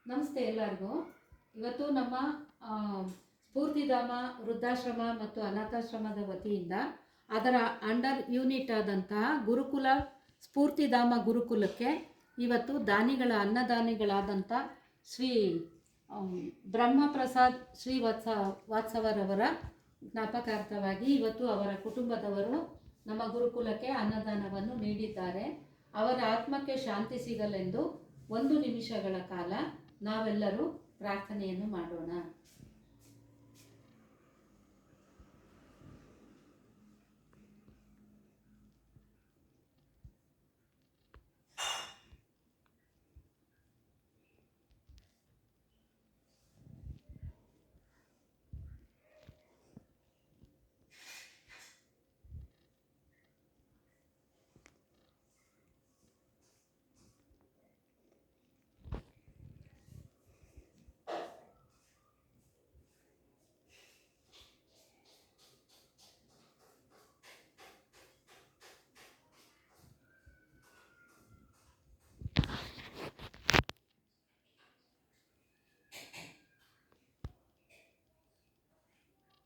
ನಮಸ್ತೆ ಎಲ್ಲರಿಗೂ. ಇವತ್ತು ನಮ್ಮ ಸ್ಫೂರ್ತಿಧಾಮ ವೃದ್ಧಾಶ್ರಮ ಮತ್ತು ಅನಾಥಾಶ್ರಮದ ವತಿಯಿಂದ ಅದರ ಅಂಡರ್ ಯೂನಿಟ್ ಆದಂತಹ ಗುರುಕುಲ ಸ್ಫೂರ್ತಿಧಾಮ ಗುರುಕುಲಕ್ಕೆ ಇವತ್ತು ಅನ್ನದಾನಿಗಳಾದಂಥ ಶ್ರೀ ಬ್ರಹ್ಮಪ್ರಸಾದ್ ಶ್ರೀ ವಾತ್ಸವರವರ ಜ್ಞಾಪಕಾರ್ಥವಾಗಿ ಇವತ್ತು ಅವರ ಕುಟುಂಬದವರು ನಮ್ಮ ಗುರುಕುಲಕ್ಕೆ ಅನ್ನದಾನವನ್ನು ನೀಡಿದ್ದಾರೆ. ಅವರ ಆತ್ಮಕ್ಕೆ ಶಾಂತಿ ಸಿಗಲೆಂದು 1 ನಿಮಿಷಗಳ ಕಾಲ ನಾವೆಲ್ಲರೂ ಪ್ರಾರ್ಥನೆಯನ್ನು ಮಾಡೋಣ.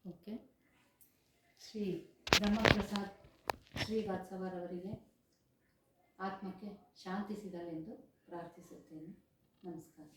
ಓಕೆ. ಶ್ರೀ ಬ್ರಹ್ಮಪ್ರಸಾದ್ ಶ್ರೀ ವಾತ್ಸವರವರಿಗೆ ಆತ್ಮಕ್ಕೆ ಶಾಂತಿ ಸಿಗಲೆಂದು ಪ್ರಾರ್ಥಿಸುತ್ತೇನೆ. ನಮಸ್ಕಾರ.